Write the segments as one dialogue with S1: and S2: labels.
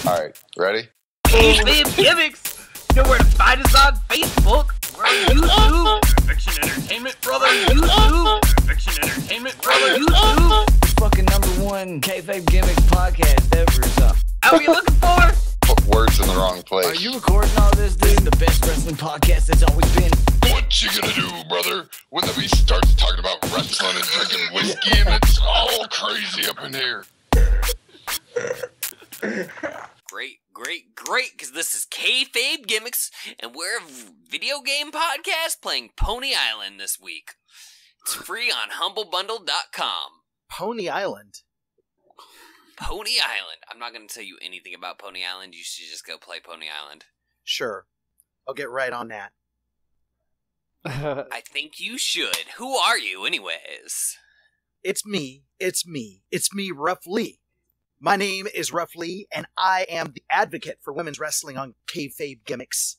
S1: Alright, ready?
S2: Kayfabe GImmicks! You know where to find us on Facebook? We're on YouTube! Fiction Entertainment, brother! YouTube! Fiction Entertainment, brother! YouTube!
S3: Fucking #1 Kayfabe GImmicks podcast ever, so.
S2: How are you looking for?
S1: Put words in the wrong place.
S3: Are you recording all this, dude? The best wrestling podcast that's always been.
S1: What you gonna do, brother, when the beast starts talking about wrestling and drinking whiskey and it's all crazy up in here?
S4: Great, because this is Kayfabe GImmicks, and we're a video game podcast playing Pony Island this week. It's free on humblebundle.com.
S5: Pony Island?
S4: Pony Island. I'm not going to tell you anything about Pony Island. You should just go play Pony Island.
S5: Sure. I'll get right on that.
S4: I think you should. Who are you, anyways?
S5: It's me, Ruff Lee. My name is Ruff Lee, and I am the advocate for women's wrestling on Kayfabe GImmicks.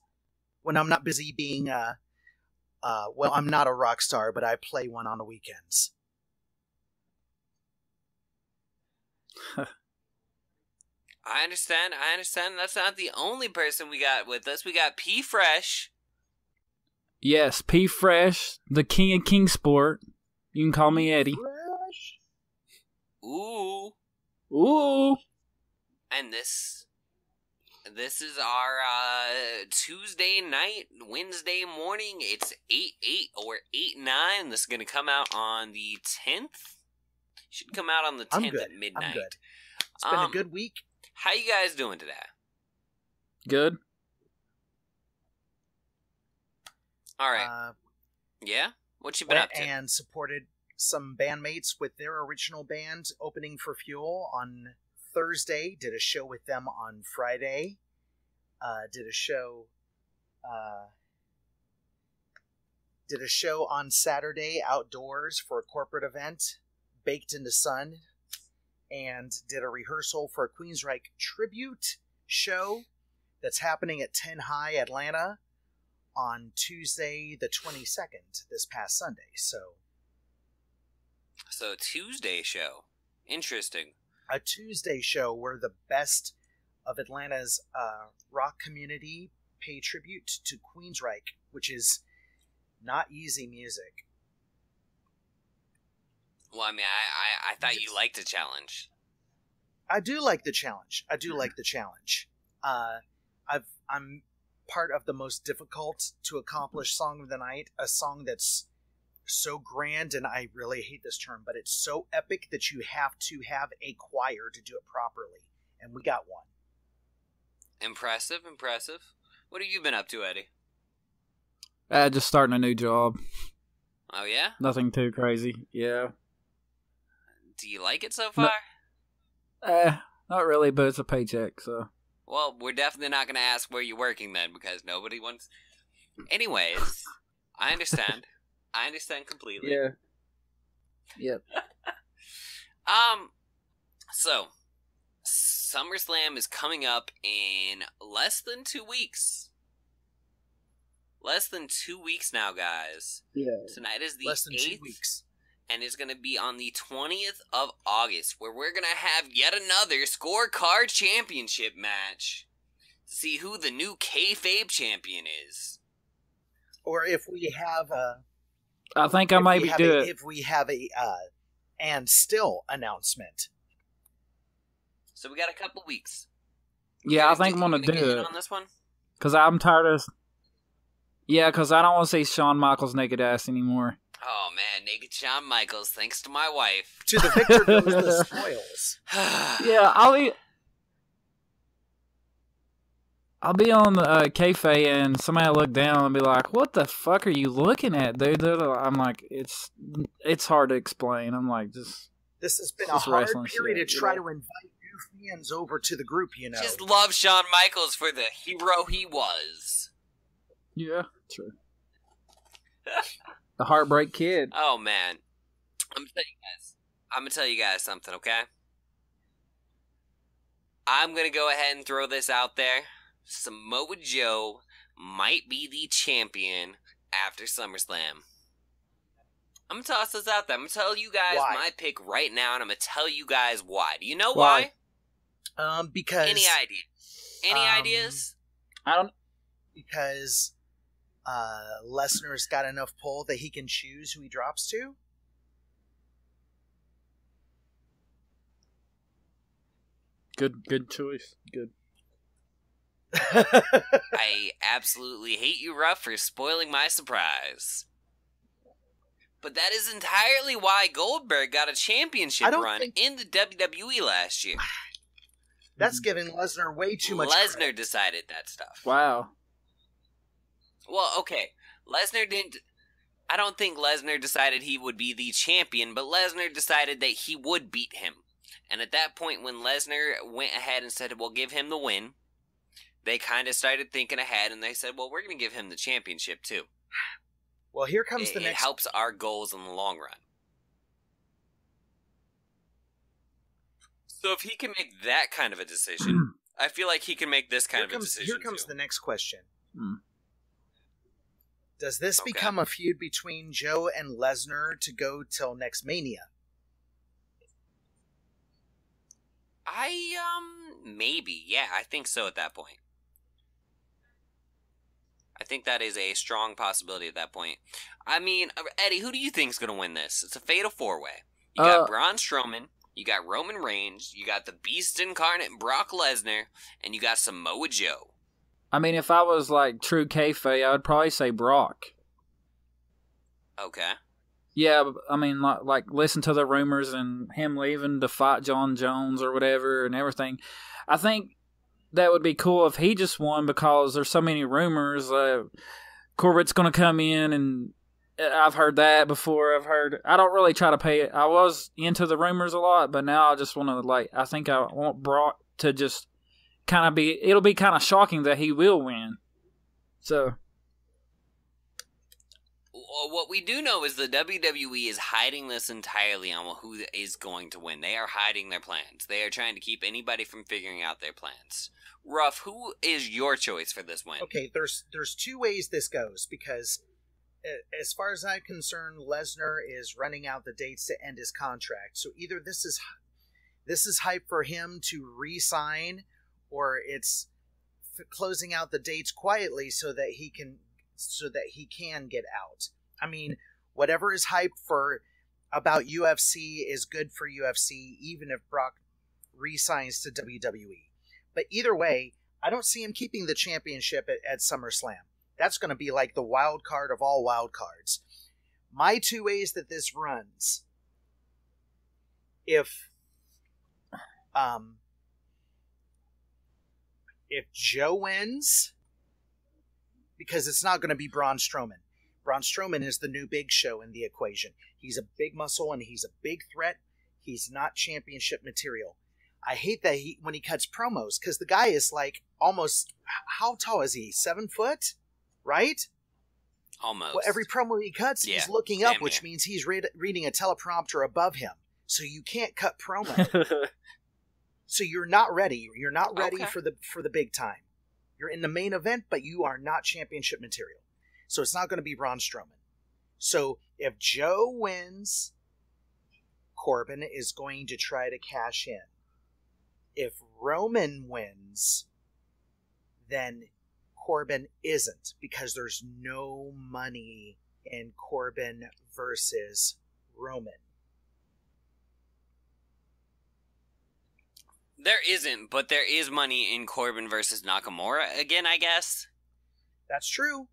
S5: When I'm not busy being, well, I'm not a rock star, but I play one on the weekends.
S4: I understand. That's not the only person we got with us. We got P Fresh.
S6: Yes, P Fresh, the king of Kingsport. You can call me Eddie.
S5: Fresh.
S4: Ooh. And this is our Tuesday night, Wednesday morning. It's 8/8 or 8/9. This is going to come out on the 10th. Should come out on the 10th at midnight.
S5: I'm good. It's been a good week.
S4: How you guys doing today?
S6: Good.
S4: All right. Yeah? What you been up to?
S5: And supported some bandmates with their original band opening for Fuel on Thursday. Did a show with them on Friday. Did a show on Saturday outdoors for a corporate event, baked in the sun, and did a rehearsal for a Queensryche tribute show that's happening at 10 High Atlanta on Tuesday the 22nd, this past Sunday.
S4: So Tuesday show. Interesting.
S5: A Tuesday show where the best of Atlanta's rock community pay tribute to Queensryche, which is not easy music.
S4: Well, I mean, I thought you liked the challenge.
S5: I do like the challenge. I'm part of the most difficult to accomplish song of the night, a song that's so grand, and I really hate this term, but it's so epic that you have to have a choir to do it properly, and we got one.
S4: Impressive. What have you been up to, Eddie?
S6: Just starting a new job.
S4: Oh, yeah?
S6: Nothing too crazy. Yeah.
S4: Do you like it so far?
S6: Not really, but it's a paycheck, so.
S4: Well, we're definitely not going to ask where you're working then, because nobody wants... Anyways, I understand. I understand completely.
S6: Yeah. Yep.
S4: So, SummerSlam is coming up in less than 2 weeks. Less than 2 weeks now, guys.
S6: Yeah.
S4: Tonight is the
S5: Less than
S4: 8th.
S5: 2 weeks.
S4: And it's going to be on the 20th of August, where we're going to have yet another scorecard championship match to see who the new Kayfabe champion is.
S5: Or if we have a...
S6: I think I maybe do it.
S5: If we have a and still announcement.
S4: So we got a couple weeks.
S6: Yeah, I think I'm going to do it.
S4: On this one?
S6: Because I'm tired of... Yeah, because I don't want to see Shawn Michaels' naked ass anymore.
S4: Oh, man, naked Shawn Michaels, thanks to my wife.
S5: To the victor goes the spoils.
S6: Yeah, I'll be on the Kayfabe and somebody will look down and be like, "What the fuck are you looking at, dude?" I'm like, it's hard to explain. I'm like, this
S5: has been a hard period to try to invite new fans over to the group, you know.
S4: Just love Shawn Michaels for the hero he was.
S6: Yeah, true. The Heartbreak Kid.
S4: Oh, man. I'm going to tell you guys something, okay? I'm going to go ahead and throw this out there. Samoa Joe might be the champion after SummerSlam. I'm going to toss this out there. I'm going to tell you guys my pick right now, and I'm going to tell you guys why. Do you know why?
S5: Because
S4: Any idea? Any ideas?
S6: I don't.
S5: because Lesnar's got enough pull that he can choose who he drops to.
S6: Good choice. Good.
S4: I absolutely hate you, Ruff, for spoiling my surprise. But that is entirely why Goldberg got a championship run in the WWE last year.
S5: That's giving Lesnar way too much
S4: Lesnar
S5: credit.
S4: decided that stuff.
S6: Wow.
S4: Well, okay. Lesnar didn't... I don't think Lesnar decided he would be the champion, but Lesnar decided that he would beat him. And at that point, when Lesnar went ahead and said, well, give him the win, they kind of started thinking ahead, and they said, well, we're going to give him the championship, too.
S5: Well, here comes the
S4: It
S5: next...
S4: helps our goals in the long run. So if he can make that kind of a decision, I feel like he can make this kind of a decision,
S5: Here comes
S4: too.
S5: the next question.
S6: Hmm.
S5: Does this
S4: Okay.
S5: become a feud between Joe and Lesnar to go till next Mania?
S4: Maybe. Yeah, I think so at that point. I think that is a strong possibility at that point. I mean, Eddie, who do you think's going to win this? It's a fatal four-way. You got Braun Strowman, you got Roman Reigns, you got the Beast Incarnate Brock Lesnar, and you got Samoa Joe.
S6: I mean, if I was like true kayfabe, I would probably say Brock.
S4: Okay.
S6: Yeah, I mean, like listen to the rumors and him leaving to fight John Jones or whatever and everything. I think that would be cool if he just won because there's so many rumors. Corbett's going to come in, and I've heard that before. I don't really try to pay it. I was into the rumors a lot, but now I just want to, I think I want Brock to just kind of be, it'll be kind of shocking that he will win. So.
S4: What we do know is the WWE is hiding this entirely on who is going to win. They are hiding their plans. They are trying to keep anybody from figuring out their plans. Ruff, who is your choice for this win?
S5: Okay, there's two ways this goes, because as far as I'm concerned, Lesnar is running out the dates to end his contract. So either this is hype for him to re-sign, or it's closing out the dates quietly so that he can get out. I mean, whatever is hype about UFC is good for UFC, even if Brock re-signs to WWE. But either way, I don't see him keeping the championship at SummerSlam. That's going to be like the wild card of all wild cards. My two ways that this runs, if Joe wins, because it's not going to be Braun Strowman. Braun Strowman is the new Big Show in the equation. He's a big muscle and he's a big threat. He's not championship material. I hate that when he cuts promos, because the guy is like almost, how tall is he? 7 foot? Right?
S4: Almost.
S5: Well, every promo he cuts, he's looking up, which means he's reading a teleprompter above him. So you can't cut promo. So you're not ready. You're not ready for the big time. You're in the main event, but you are not championship material. So it's not going to be Braun Strowman. So if Joe wins, Corbin is going to try to cash in. If Roman wins, then Corbin isn't, because there's no money in Corbin versus Roman.
S4: There isn't, but there is money in Corbin versus Nakamura again, I guess.
S5: That's true.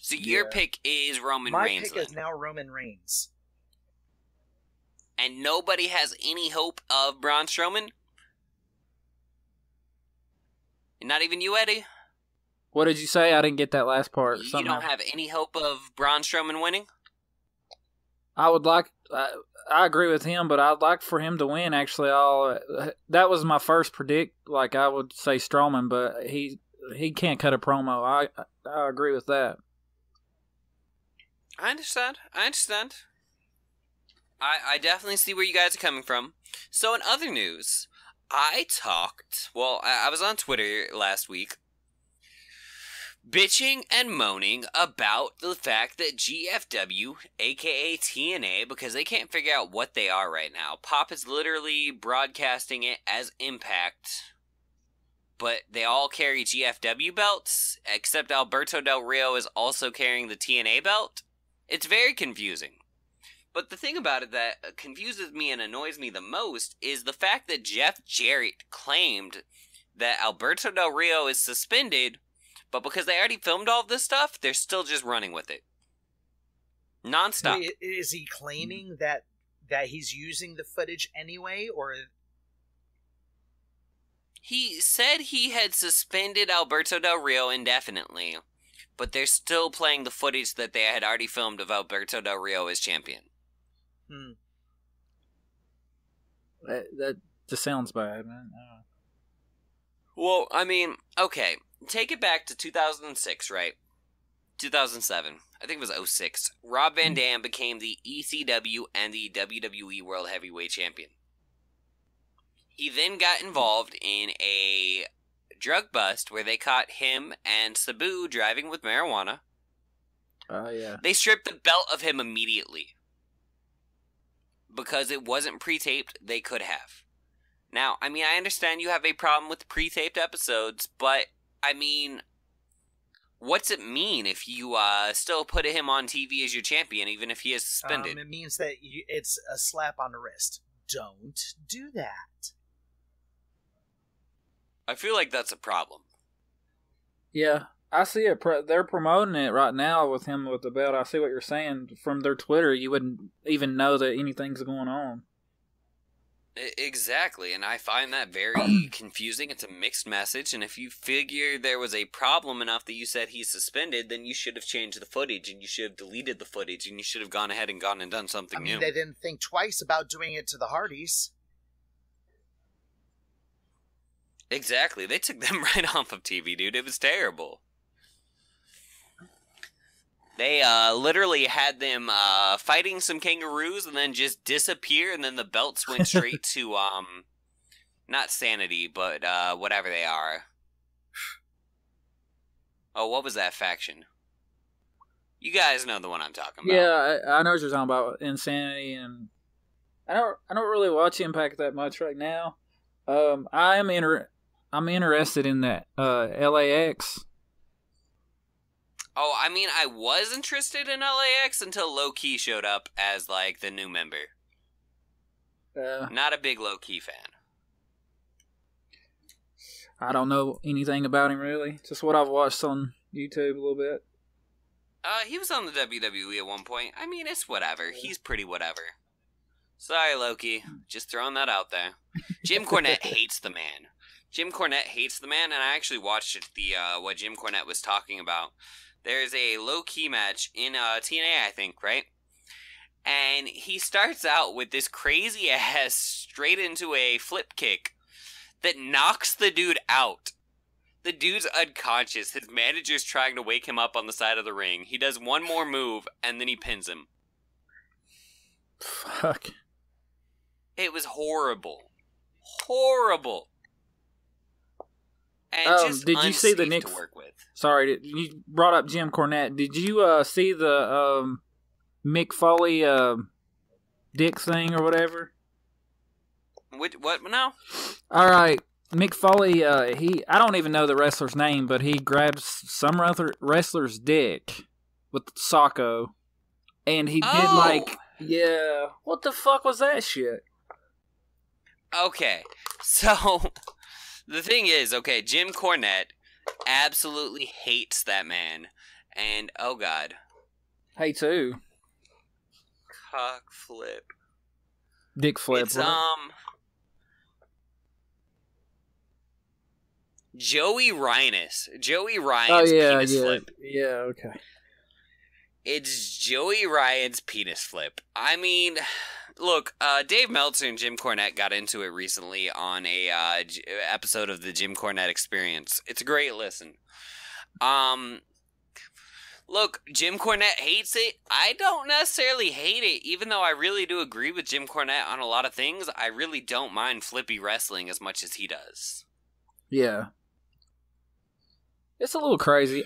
S4: So your pick is Roman
S5: My
S4: Reigns.
S5: pick is now Roman Reigns.
S4: And nobody has any hope of Braun Strowman? Not even you, Eddie?
S6: What did you say? I didn't get that last part.
S4: You don't have any hope of Braun Strowman winning?
S6: I would like... I agree with him, but I'd like for him to win, actually. That was my first predict. Like, I would say Strowman, but he can't cut a promo. I agree with that.
S4: I understand. I definitely see where you guys are coming from. So in other news, I was on Twitter last week, bitching and moaning about the fact that GFW, aka TNA, because they can't figure out what they are right now. Pop is literally broadcasting it as Impact, but they all carry GFW belts, except Alberto Del Rio is also carrying the TNA belt. It's very confusing. But the thing about it that confuses me and annoys me the most is the fact that Jeff Jarrett claimed that Alberto Del Rio is suspended, but because they already filmed all of this stuff, they're still just running with it. Non-stop.
S5: Wait, is he claiming that he's using the footage anyway, or...
S4: He said he had suspended Alberto Del Rio indefinitely, but they're still playing the footage that they had already filmed of Alberto Del Rio as champion.
S6: That just sounds bad, man.
S4: Well, I mean, okay. Take it back to 2006, right? 2007. I think it was 06. Rob Van Dam became the ECW and the WWE World Heavyweight Champion. He then got involved in a drug bust where they caught him and Sabu driving with marijuana.
S6: Oh, yeah.
S4: They stripped the belt of him immediately. Because it wasn't pre-taped, they could have. Now, I mean, I understand you have a problem with pre-taped episodes, but, I mean, what's it mean if you still put him on TV as your champion, even if he is suspended?
S5: It means that it's a slap on the wrist. Don't do that.
S4: I feel like that's a problem.
S6: Yeah, I see it. They're promoting it right now with him with the belt. I see what you're saying. From their Twitter, you wouldn't even know that anything's going on.
S4: Exactly, and I find that very confusing. It's a mixed message, and if you figure there was a problem enough that you said he's suspended, then you should have changed the footage, and you should have deleted the footage, and you should have gone ahead and gone and done something new.
S5: They didn't think twice about doing it to the Hardys.
S4: Exactly, they took them right off of TV, dude. It was terrible. They literally had them fighting some kangaroos and then just disappear, and then the belts went straight to, not Sanity, but whatever they are. Oh, what was that faction? You guys know the one I'm talking about.
S6: Yeah, I know what you're talking about. Insanity, and I don't really watch Impact that much right now. I'm interested in that LAX.
S4: Oh, I mean, I was interested in LAX until Low-Key showed up as, like, the new member. Not a big Low-Key fan.
S6: I don't know anything about him, really. Just what I've watched on YouTube a little bit.
S4: He was on the WWE at one point. I mean, it's whatever. He's pretty whatever. Sorry, Loki. Just throwing that out there. Jim Cornette hates the man. Jim Cornette hates the man, and I actually watched what Jim Cornette was talking about. There's a low-key match in TNA, I think, right? And he starts out with this crazy-ass straight into a flip kick that knocks the dude out. The dude's unconscious. His manager's trying to wake him up on the side of the ring. He does one more move, and then he pins him.
S6: Fuck.
S4: It was horrible. Horrible. And just
S6: did you see the Nick?
S4: To work with.
S6: Sorry, you brought up Jim Cornette. Did you see the Mick Foley dick thing or whatever?
S4: What now?
S6: All right, Mick Foley. I don't even know the wrestler's name, but he grabs some wrestler's dick with Socko, and he did yeah. What the fuck was that shit?
S4: Okay, so. The thing is, okay, Jim Cornette absolutely hates that man. And, oh god.
S6: Hey, too.
S4: Cock flip.
S6: Dick flip.
S4: It's, Joey Ryan's. Joey Ryan's penis flip.
S6: Yeah, okay.
S4: It's Joey Ryan's penis flip. I mean... Look, Dave Meltzer and Jim Cornette got into it recently on a episode of the Jim Cornette Experience. It's a great listen. Look, Jim Cornette hates it. I don't necessarily hate it, even though I really do agree with Jim Cornette on a lot of things. I really don't mind flippy wrestling as much as he does.
S6: Yeah. It's a little crazy.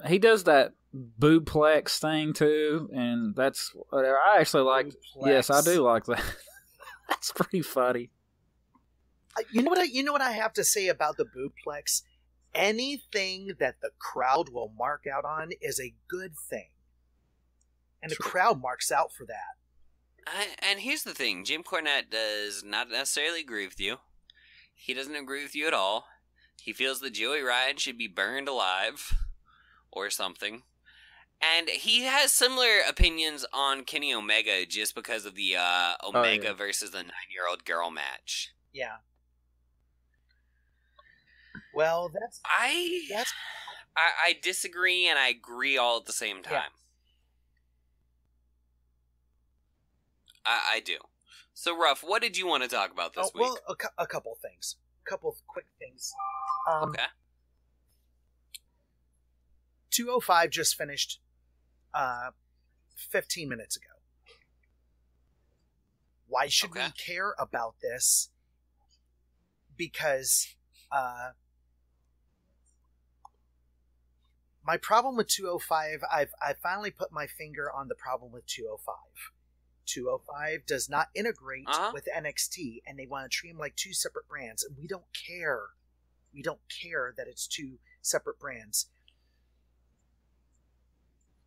S6: He does that boobplex thing too, and that's whatever. I actually like. Yes, I do like that. That's pretty funny.
S5: You know what I have to say about the boobplex? Anything that the crowd will mark out on is a good thing, and the crowd marks out for that.
S4: And here's the thing: Jim Cornette does not necessarily agree with you. He doesn't agree with you at all. He feels that Joey Ryan should be burned alive, or something. And he has similar opinions on Kenny Omega just because of the Omega versus the 9-year-old girl match.
S5: Yeah. Well,
S4: I disagree and I agree all at the same time. Yeah. I do. So, Ruff, what did you want to talk about this week?
S5: Well, a couple things. A couple of quick things.
S4: Okay.
S5: 205 just finished 15 minutes ago. Why should we care about this? Because my problem with 205, I finally put my finger on the problem with 205. 205 does not integrate with NXT, and they want to treat them like two separate brands, and we don't care. We don't care that it's two separate brands.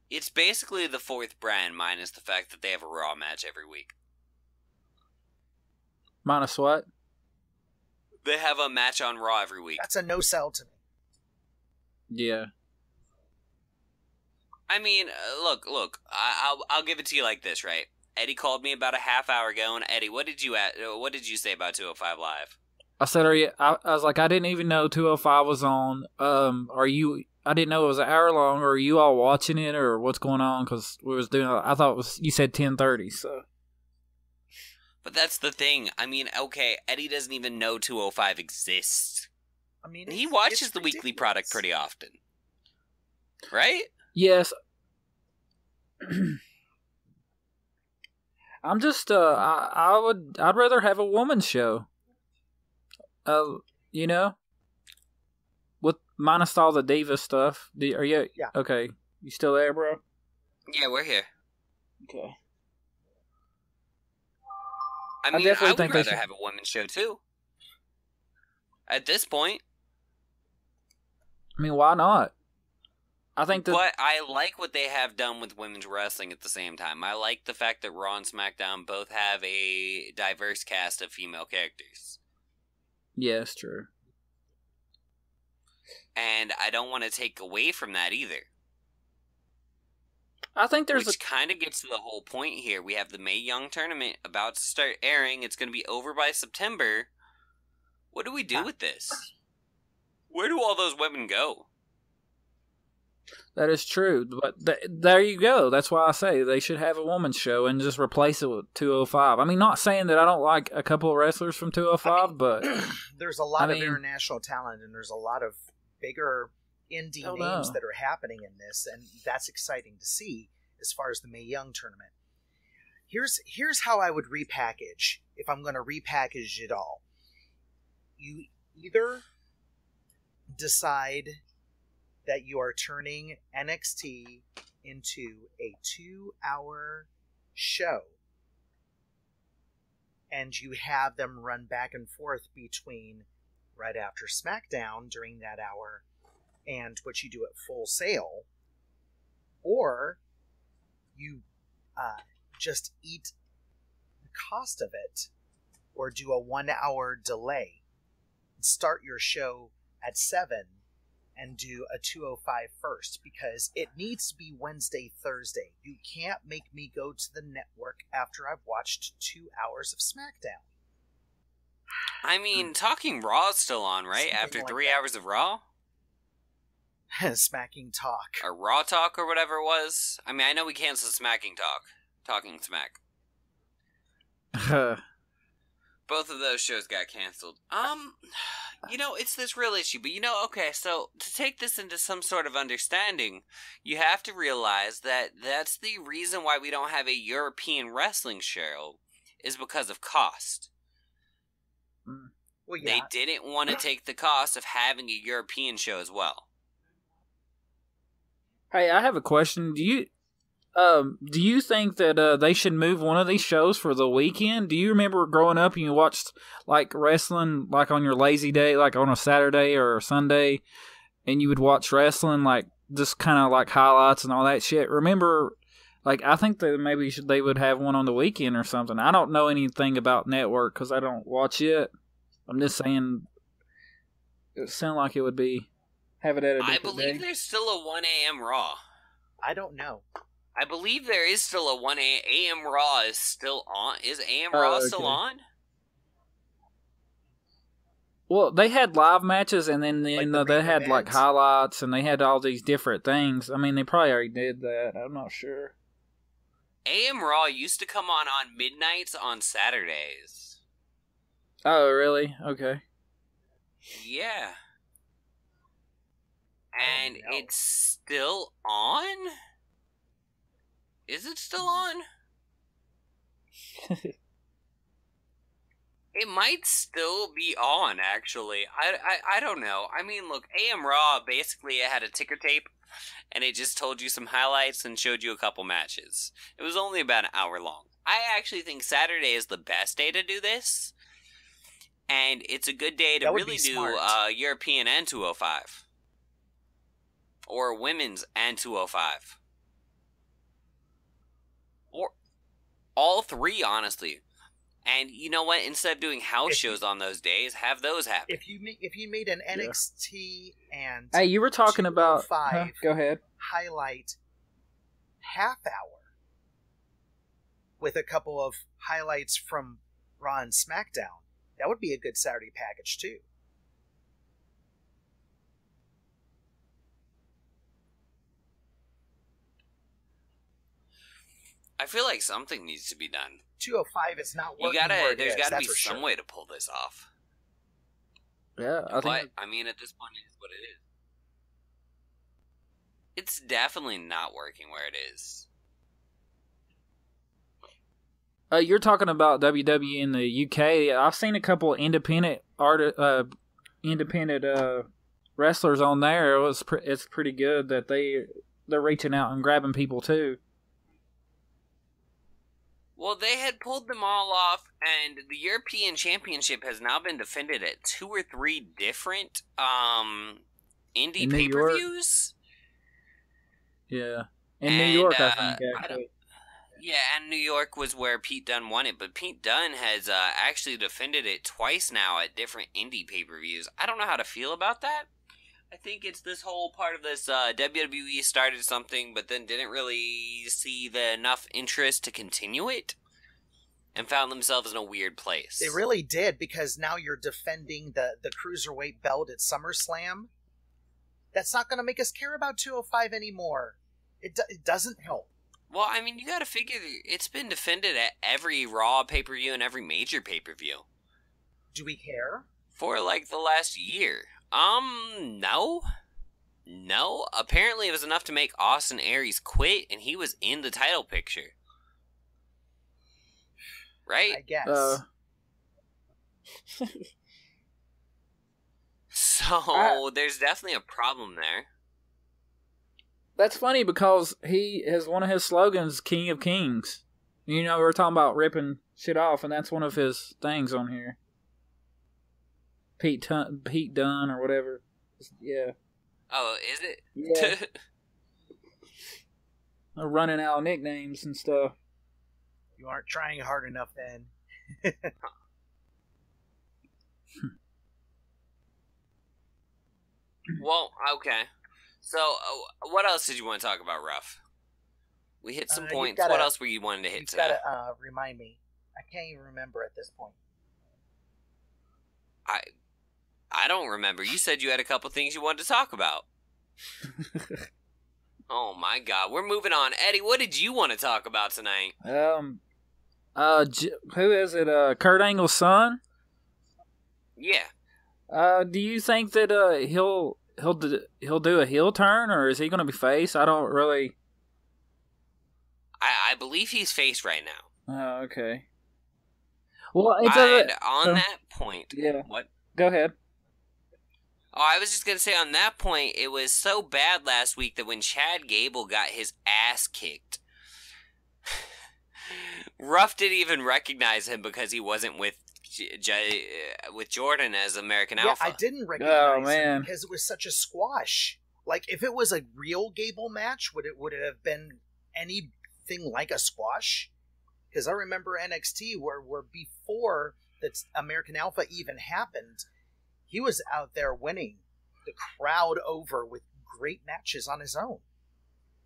S4: It's basically the fourth brand, minus the fact that they have a Raw match every week.
S6: Minus what?
S4: They have a match on Raw every week.
S5: That's a no-sell to me.
S6: Yeah.
S4: I mean, look. I'll give it to you like this, right? Eddie called me about a half hour ago, and Eddie, what did you say about 205 Live?
S6: I said, I was like, I didn't even know 205 was on. I didn't know it was an hour long. Or are you all watching it, or what's going on? Because we was doing. I thought it was. You said 10:30, so.
S4: But that's the thing. I mean, okay, Eddie doesn't even know 205 exists.
S5: I mean,
S4: he watches the weekly product pretty often, right?
S6: Yes. I'm just. I'd rather have a woman's show. You know. With minus all the diva stuff. Are you?
S5: Yeah.
S6: Okay. You still there, bro?
S4: Yeah, we're here.
S6: Okay.
S4: I mean, I would rather have a women's show too. At this point.
S6: I mean, why not? I think that.
S4: But I like what they have done with women's wrestling at the same time. I like the fact that Raw and SmackDown both have a diverse cast of female characters.
S6: Yes, true.
S4: And I don't want to take away from that either.
S6: I think
S4: Which kind of gets to the whole point here. We have the Mae Young Tournament about to start airing. It's going to be over by September. What do we do with this? Where do all those women go?
S6: That is true. But there you go. That's why I say they should have a woman's show and just replace it with 205. I mean, not saying that I don't like a couple of wrestlers from 205, but...
S5: There's a lot of international talent, and there's a lot of bigger indie names that are happening in this, and that's exciting to see as far as the Mae Young Tournament. Here's how I would repackage, if I'm going to repackage it all. You either decide that you are turning NXT into a 2-hour show, and you have them run back and forth between right after SmackDown during that hour and what you do at Full Sail, or you just eat the cost of it, or do a 1-hour delay. Start your show at 7 and do a 205 first, because it needs to be Wednesday, Thursday. You can't make me go to the network after I've watched 2 hours of SmackDown.
S4: I mean, Talking Raw is still on, right?
S5: Something
S4: After
S5: like
S4: 3
S5: that.
S4: hours of Raw?
S5: Smacking Talk.
S4: Or Raw Talk or whatever it was? I mean, I know we canceled Smacking Talk. Talking Smack. Both of those shows got canceled. It's this real issue, but okay, so to take this into some sort of understanding, you have to realize that that's the reason why we don't have a European wrestling show, is because of cost.
S5: Well, yeah.
S4: They didn't want to take the cost of having a European show as well.
S6: Hey, I have a question. Do you think that they should move one of these shows for the weekend? Do you remember growing up and you watched like wrestling like on your lazy day, like on a Saturday or a Sunday, and you would watch wrestling like just kind of like highlights and all that shit? Remember, like I think that maybe they would have one on the weekend or something. I don't know anything about network because I don't watch it. I'm just saying, it sounded like it would be have it at a different
S4: I believe
S6: day.
S4: there's still a 1 a.m. Raw.
S5: I don't know.
S4: I believe there is still a 1 a.m. Raw is still on. Is AM Raw still on?
S6: Well, they had live matches, and then
S5: Like the
S6: they
S5: main
S6: had like
S5: event?
S6: highlights, and they had all these different things. I mean, they probably already did that. I'm not sure.
S4: AM Raw used to come on midnights on Saturdays.
S6: Oh, really? Okay.
S4: Yeah. And
S5: no.
S4: it's still on? Is it still on? It might still be on, actually. I don't know. I mean, look, AM Raw, basically it had a ticker tape, and it just told you some highlights and showed you a couple matches. It was only about an hour long. I actually think Saturday is the best day to do this, and it's a good day to
S5: That would
S4: really
S5: be
S4: do
S5: smart.
S4: European and 205. Or women's and 205. Or all three, honestly. And you know what? Instead of doing house shows on those days, have those happen.
S5: If you made an NXT and
S6: Hey, you were talking about.
S5: 205
S6: Go ahead.
S5: highlight half hour with a couple of highlights from Raw and SmackDown, that would be a good Saturday package too.
S4: I feel like something needs to be done.
S5: 205 is not working. where it
S4: There's
S5: is,
S4: gotta
S5: that's
S4: be
S5: for
S4: some
S5: sure.
S4: way to pull this off.
S6: Yeah, I
S4: But,
S6: think.
S4: I mean, at this point, it is what it is. It's definitely not working where it is.
S6: You're talking about WWE in the UK. I've seen a couple independent wrestlers on there. It's pretty good that they're reaching out and grabbing people too.
S4: Well, they had pulled them all off, and the European Championship has now been defended at 2 or 3 different indie
S6: In New York?
S4: pay-per-views.
S6: Yeah, in New York, I think
S4: I
S6: actually.
S4: Yeah, and New York was where Pete Dunne won it, but Pete Dunne has actually defended it twice now at different indie pay-per-views. I don't know how to feel about that. I think it's this whole part of this WWE started something, but then didn't really see enough interest to continue it, and found themselves in a weird place.
S5: They really did, because now you're defending the Cruiserweight belt at SummerSlam. That's not going to make us care about 205 anymore. It doesn't help.
S4: Well, I mean, you gotta figure it's been defended at every Raw pay-per-view and every major pay-per-view.
S5: Do we care?
S4: For, like, the last year. No. No. Apparently it was enough to make Austin Aries quit, and he was in the title picture. Right?
S5: I guess.
S4: So, there's definitely a problem there.
S6: That's funny because he has one of his slogans, "King of Kings." You know, we were talking about ripping shit off, and that's one of his things on here. Pete Dunne or whatever. Yeah.
S4: Oh, is it?
S6: Yeah. They're running out of nicknames and stuff.
S5: You aren't trying hard enough then.
S4: Well, okay. So, what else did you want to talk about, Ruff? We hit some points. What else were you wanting to hit
S5: You've
S4: today?
S5: got to remind me. I can't even remember at this point.
S4: I don't remember. You said you had a couple things you wanted to talk about. Oh my God, we're moving on. Eddie, what did you want to talk about tonight?
S6: Who is it? Kurt Angle's son?
S4: Yeah.
S6: Do you think that he'll do a heel turn, or is he going to be face? I don't really.
S4: I believe he's face right now.
S6: Oh, okay. Well,
S4: And on that point,
S6: yeah.
S4: what?
S6: Go ahead.
S4: Oh, I was just going to say on that point, it was so bad last week that when Chad Gable got his ass kicked, Ruff didn't even recognize him because he wasn't with Jordan as American Alpha.
S5: I didn't recognize
S6: man.
S5: him because it was such a squash. Like, if it was a real Gable match, would it have been anything like a squash? Because I remember NXT where before that American Alpha even happened, he was out there winning the crowd over with great matches on his own.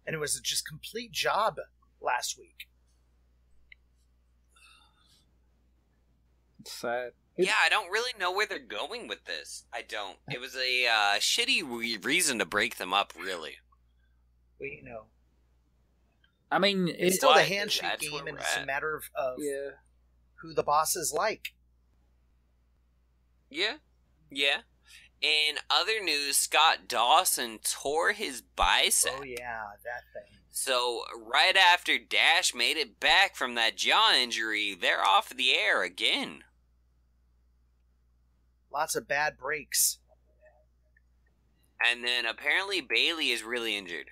S5: And it was just complete job last week.
S6: It's sad.
S4: Yeah, I don't really know where they're going with this. I don't. It was a shitty reason to break them up, really.
S5: Well, you know.
S6: I mean,
S5: It's still the handshake game, and it's a matter of
S6: yeah.
S5: who the boss is like.
S4: Yeah. Yeah. In other news, Scott Dawson tore his bicep.
S5: Oh, yeah, that thing.
S4: So, right after Dash made it back from that jaw injury, they're off the air again.
S5: Lots of bad breaks.
S4: And then apparently Bailey is really injured.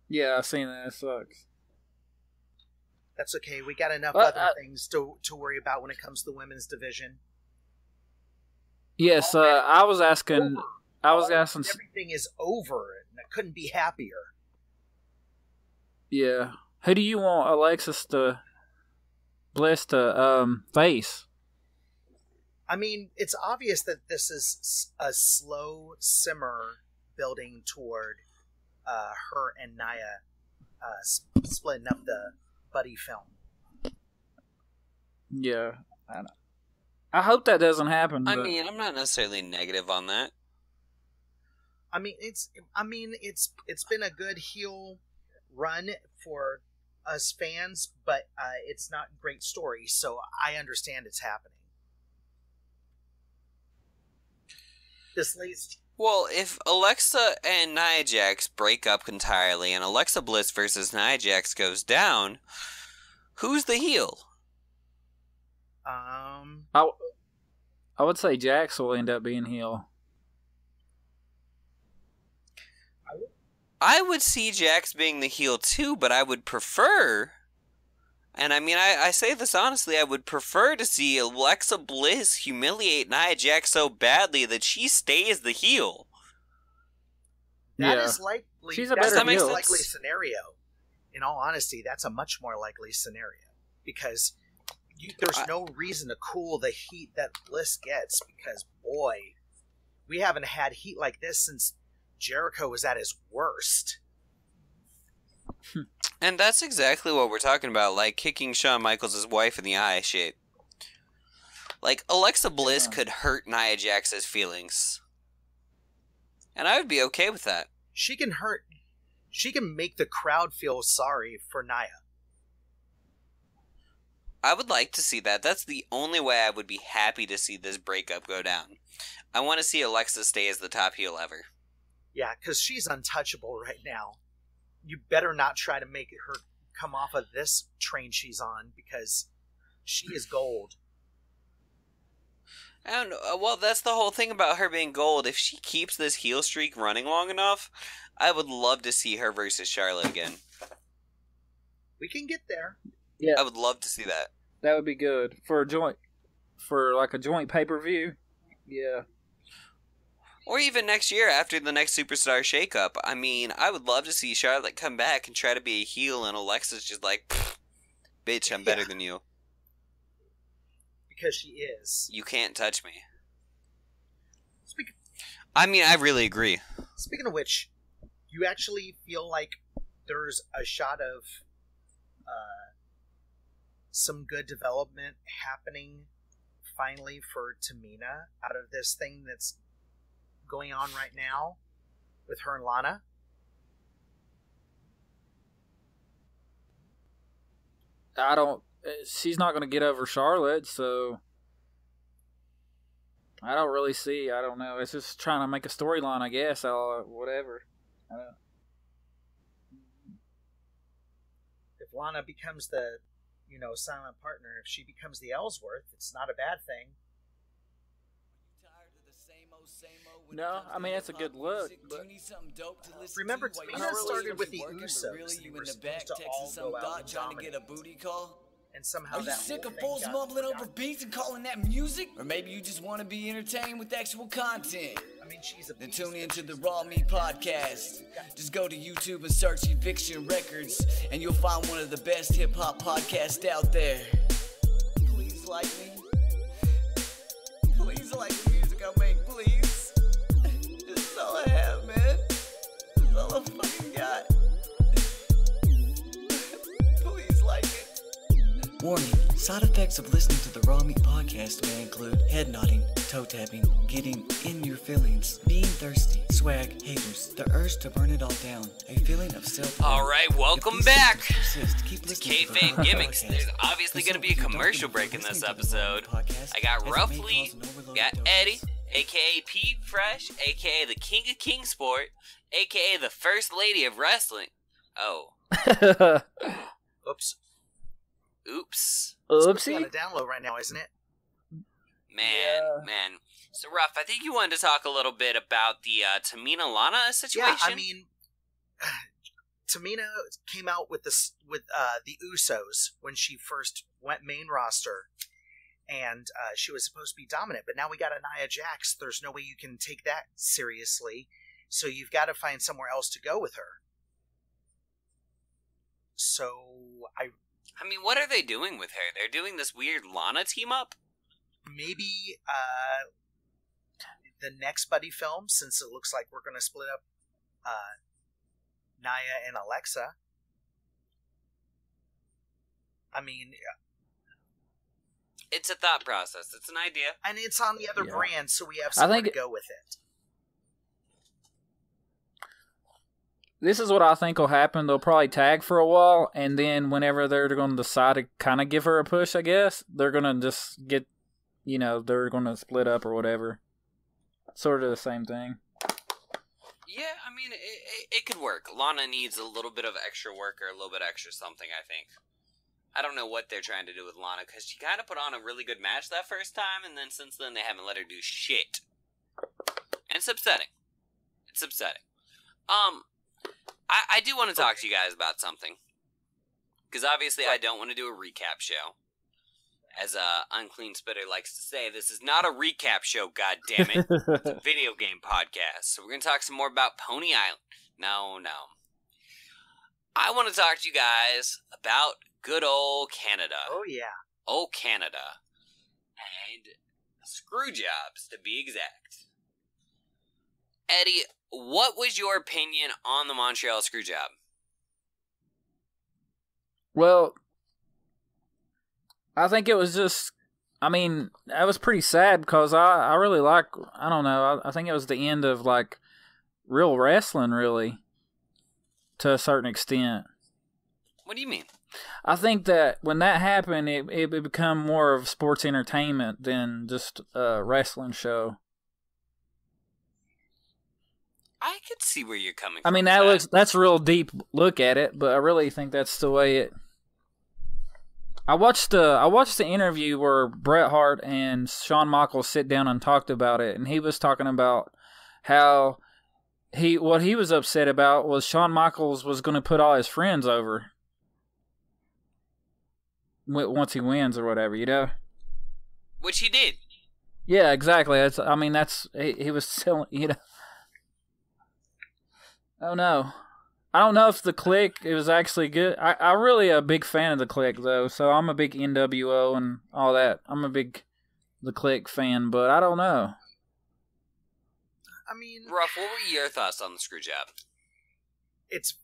S6: Yeah, I've seen that. It sucks.
S5: That's okay. We got enough other things to worry about when it comes to the women's division.
S6: Yes, I was asking.
S5: Everything is over, and I couldn't be happier.
S6: Yeah, who do you want Alexis Bliss to face?
S5: I mean, it's obvious that this is a slow simmer building toward her and Nia splitting up the buddy film.
S6: Yeah, I hope that doesn't happen.
S4: I mean, I'm not necessarily negative on that.
S5: I mean, it's been a good heel run for us fans, but it's not a great story, so I understand it's happening. This leads.
S4: Well, if Alexa and Nia Jax break up entirely and Alexa Bliss versus Nia Jax goes down, who's the heel?
S6: I would say Jax will end up being heel.
S4: I would see Jax being the heel too, but I would prefer, and I mean, I say this honestly, I would prefer to see Alexa Bliss humiliate Nia Jax so badly that she stays the heel.
S5: That is likely.
S6: She's a better heel.
S5: That's a likely scenario. In all honesty, that's a much more likely scenario because there's no reason to cool the heat that Bliss gets because, boy, we haven't had heat like this since Jericho was at his worst.
S4: And that's exactly what we're talking about, like kicking Shawn Michaels' wife in the eye shit. Like, Alexa Bliss could hurt Nia Jax's feelings. And I would be okay with that.
S5: She can make the crowd feel sorry for Nia.
S4: I would like to see that. That's the only way I would be happy to see this breakup go down. I want to see Alexa stay as the top heel ever.
S5: Yeah, because she's untouchable right now. You better not try to make her come off of this train she's on because she is gold.
S4: I don't know. Well, that's the whole thing about her being gold. If she keeps this heel streak running long enough, I would love to see her versus Charlotte again.
S5: We can get there.
S6: Yeah,
S4: I would love to see that.
S6: That would be good for a joint pay-per-view. Yeah.
S4: Or even next year after the next Superstar shakeup. I mean, I would love to see Charlotte come back and try to be a heel, and Alexa's just like, bitch, I'm better than you.
S5: Because she is.
S4: You can't touch me. I mean, I really agree.
S5: Speaking of which, you actually feel like there's a shot of some good development happening finally for Tamina out of this thing that's going on right now with her and Lana?
S6: She's not going to get over Charlotte, so I don't really see. I don't know. It's just trying to make a storyline, I guess. Whatever. I don't know.
S5: If Lana becomes the, silent partner, if she becomes the Ellsworth, it's not a bad thing.
S4: Tired of the
S6: No, I mean it's a good look. But
S5: Remember, Tamina started with the Usos.
S3: Really, you in the back
S5: to all
S3: texting some
S5: go out
S3: thought
S5: and
S3: trying to
S5: dominate.
S3: get a booty call?
S5: And somehow
S3: Are you
S5: that
S3: sick
S5: whole
S3: of
S5: thing
S3: fools
S5: got
S3: mumbling over
S5: forgotten.
S3: beats and calling that music? Or maybe you just want to be entertained with actual content?
S5: I mean, she's a
S3: Then
S5: beast,
S3: tune
S5: but
S3: into
S5: she's
S3: the
S5: a
S3: Raw Me
S5: beast.
S3: Podcast. Just go to YouTube and search Eviction Records, and you'll find one of the best hip-hop podcasts out there. Please like me. Please like the music I make, please. This is all I have, man. This is all I fucking got. Please like it. Warning, side effects of listening to the Raw Meat Podcast may include head nodding, toe tapping, getting in your feelings, being thirsty, swag, haters, the urge to burn it all down, a feeling of self.
S4: All right, welcome back to
S3: Kayfabe
S4: Kayfabe GImmicks. There's obviously going to be a commercial break in this episode. I got Ruff Lee, got Eddie, aka Pete Fresh, aka the King of Kingsport, aka the First Lady of Wrestling. Oh,
S5: Oops.
S4: oops.
S5: It's
S6: Oopsie.
S5: on a download right now, isn't it?
S4: Man. So, Ruff, I think you wanted to talk a little bit about the Tamina Lana situation.
S5: Yeah, I mean, Tamina came out with the Usos when she first went main roster, and she was supposed to be dominant. But now we got a Nia Jax. There's no way you can take that seriously, so you've got to find somewhere else to go with her. So I
S4: mean, what are they doing with her? They're doing this weird Lana team up?
S5: maybe the next Buddy film, since it looks like we're going to split up Nia and Alexa. I mean,
S4: It's a thought process. It's an idea.
S5: and it's on the other
S6: Yeah.
S5: brand, so we have somewhere to go with it.
S6: This is what I think will happen. They'll probably tag for a while, and then whenever they're going to decide to kind of give her a push, I guess, they're going to just get, they're going to split up or whatever. Sort of the same thing.
S4: Yeah, I mean, it could work. Lana needs a little bit of extra work or a little bit extra something, I think. I don't know what they're trying to do with Lana, because she kind of put on a really good match that first time, and then since then they haven't let her do shit. And it's upsetting. It's upsetting. I do want to talk to you guys about something. Because obviously I don't want to do a recap show. As Unclean Spitter likes to say, this is not a recap show, goddammit. It's a video game podcast. So we're going to talk some more about Pony Island. No. I want to talk to you guys about good old Canada.
S5: Oh, yeah.
S4: Oh, Canada. And Screwjobs, to be exact. Eddie, what was your opinion on the Montreal Screwjob?
S6: Well, I think it was just, that was pretty sad because I really like, I don't know, I think it was the end of, real wrestling, really, to a certain extent.
S4: What do you mean?
S6: I think that when that happened, it became more of sports entertainment than just a wrestling show.
S4: I could see where you're coming from.
S6: That's a real deep look at it, but I really think that's the way it. I watched the interview where Bret Hart and Shawn Michaels sit down and talked about it, and he was talking about how what he was upset about was Shawn Michaels was going to put all his friends over once he wins or whatever,
S4: Which he did.
S6: Yeah, exactly. He was selling, Oh no. I don't know if the Click, it was actually good. I'm really a big fan of the Click, though, so I'm a big NWO and all that. I'm a big the Click fan, but I don't know.
S4: Ruff, what were your thoughts on the Screwjob?
S5: It's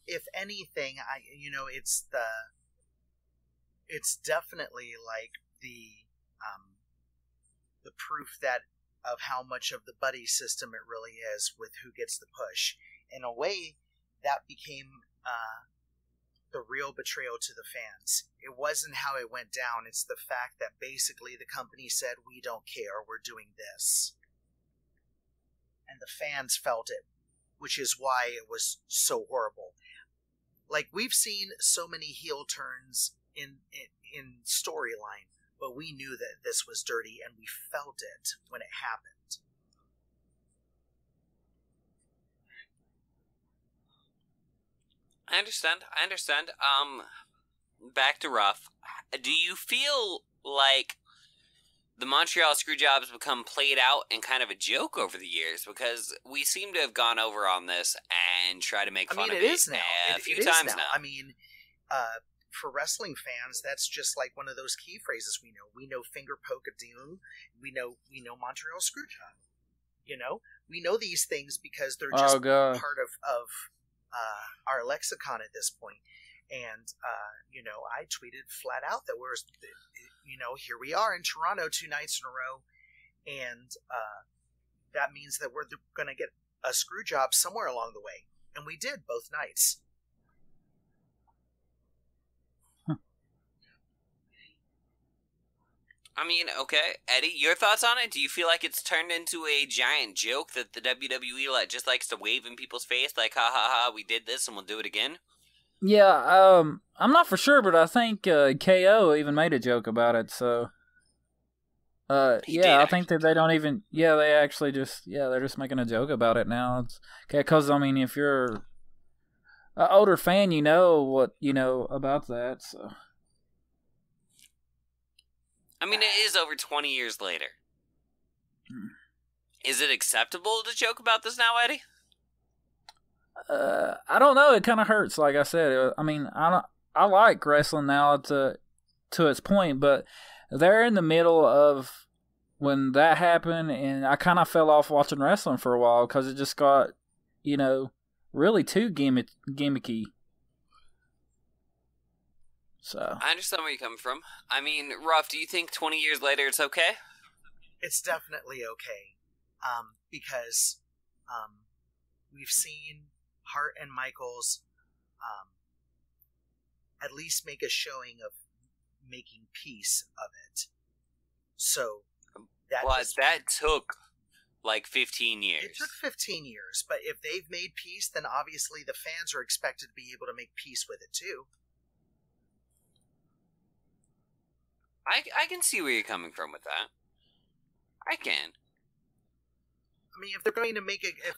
S5: if anything, it's definitely the proof that of how much of the buddy system it really is with who gets the push. In a way, that became the real betrayal to the fans. It wasn't how it went down. It's the fact that basically the company said, we don't care, we're doing this. And the fans felt it, which is why it was so horrible. We've seen so many heel turns in storyline, but we knew that this was dirty, and we felt it when it happened.
S4: I understand. Back to Ruff. Do you feel like the Montreal Screwjobs become played out and kind of a joke over the years? Because we seem to have gone over on this and try to make fun of it.
S5: It is now.
S4: A few times now.
S5: I mean, for wrestling fans, that's just like one of those key phrases we know. We know finger poke of doom. We know Montreal Screwjob. You know, we know these things because they're just part of our lexicon at this point. And you know, I tweeted flat out that we're, you know, here we are in Toronto 2 nights in a row, and that means that we're going to get a screw job somewhere along the way, and we did both nights.
S4: I mean, okay, Eddie, your thoughts on it? Do you feel like it's turned into a giant joke that the WWE just likes to wave in people's face, like, ha ha ha, we did this and we'll do it again?
S6: Yeah, I'm not for sure, but I think KO even made a joke about it, so... I think that they don't even... Yeah, they actually just... Yeah, they're just making a joke about it now. It's okay, because, I mean, if you're an older fan, you know what you know about that, so...
S4: I mean, it is over 20 years later. Is it acceptable to joke about this now, Eddie?
S6: I don't know. It kind of hurts, like I said. I mean, I like wrestling now to its point, but they're in the middle of when that happened, and I kind of fell off watching wrestling for a while because it just got, you know, really too gimmicky. So
S4: I understand where you're coming from. I mean, Ruff, do you think 20 years later it's okay?
S5: It's definitely okay, because we've seen Hart and Michaels at least make a showing of making peace of it. So
S4: that took like 15 years.
S5: It took 15 years, but if they've made peace, then obviously the fans are expected to be able to make peace with it too.
S4: I can see where you're coming from with that. I can.
S5: I mean, if they're going to make it, if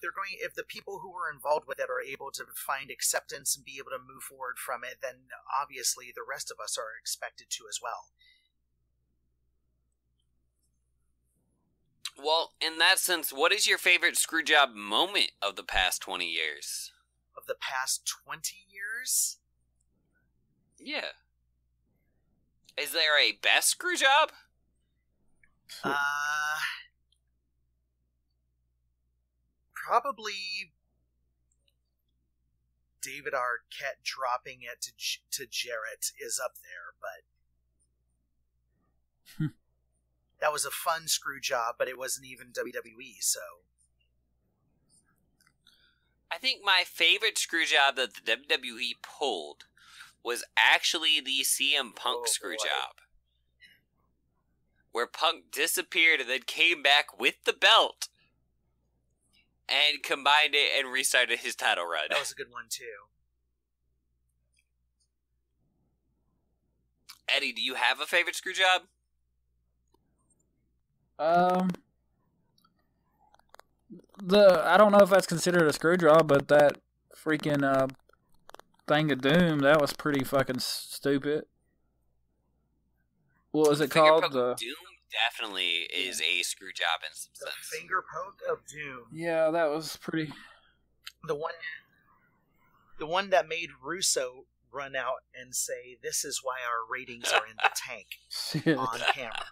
S5: the people who were involved with it are able to find acceptance and be able to move forward from it, then obviously the rest of us are expected to as well.
S4: Well, in that sense, what is your favorite Screwjob moment of the past 20 years?
S5: Of the past 20 years?
S4: Yeah. Is there a best Screwjob?
S5: Probably David Arquette dropping it to Jarrett is up there, but that was a fun screw job, but it wasn't even WWE, so...
S4: I think my favorite Screwjob that the WWE pulled was actually the CM Punk Screwjob, where Punk disappeared and then came back with the belt and combined it and restarted his title run.
S5: That was a good one, too.
S4: Eddie, do you have a favorite Screwjob?
S6: I don't know if that's considered a Screwjob, but that freaking Thing of Doom, that was pretty fucking stupid. What was it called?
S4: Doom definitely is a Screwjob in some sense.
S5: The finger poke of Doom.
S6: Yeah, that was pretty...
S5: The one that made Russo run out and say, "This is why our ratings are in the tank," on camera.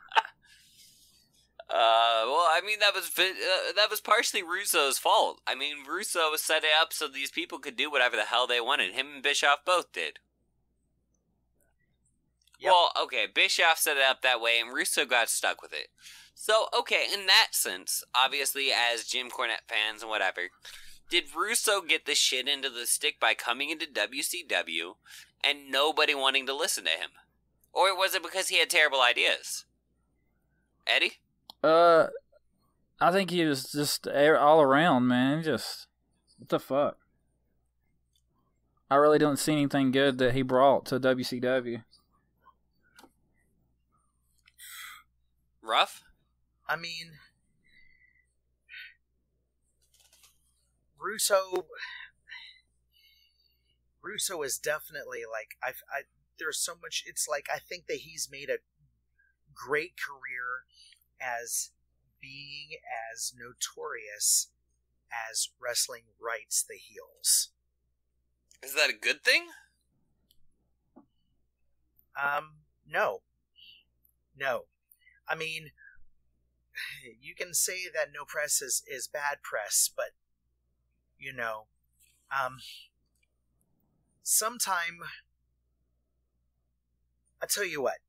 S4: Well, I mean, that was partially Russo's fault. I mean, Russo set it up so these people could do whatever the hell they wanted. Him and Bischoff both did. Yep. Well, okay, Bischoff set it up that way, and Russo got stuck with it. So, okay, in that sense, obviously, as Jim Cornette fans and whatever, did Russo get the shit into the stick by coming into WCW and nobody wanting to listen to him? Or was it because he had terrible ideas? Eddie?
S6: I think he was just all around, man. Just, what the fuck? I really don't see anything good that he brought to WCW.
S4: Ruff?
S5: I mean, Russo is definitely like there's so much. It's like I think that he's made a great career as being as notorious as wrestling rights the heels.
S4: Is that a good thing?
S5: No. I mean, you can say that no press is bad press, but you know, sometime, I'll tell you what,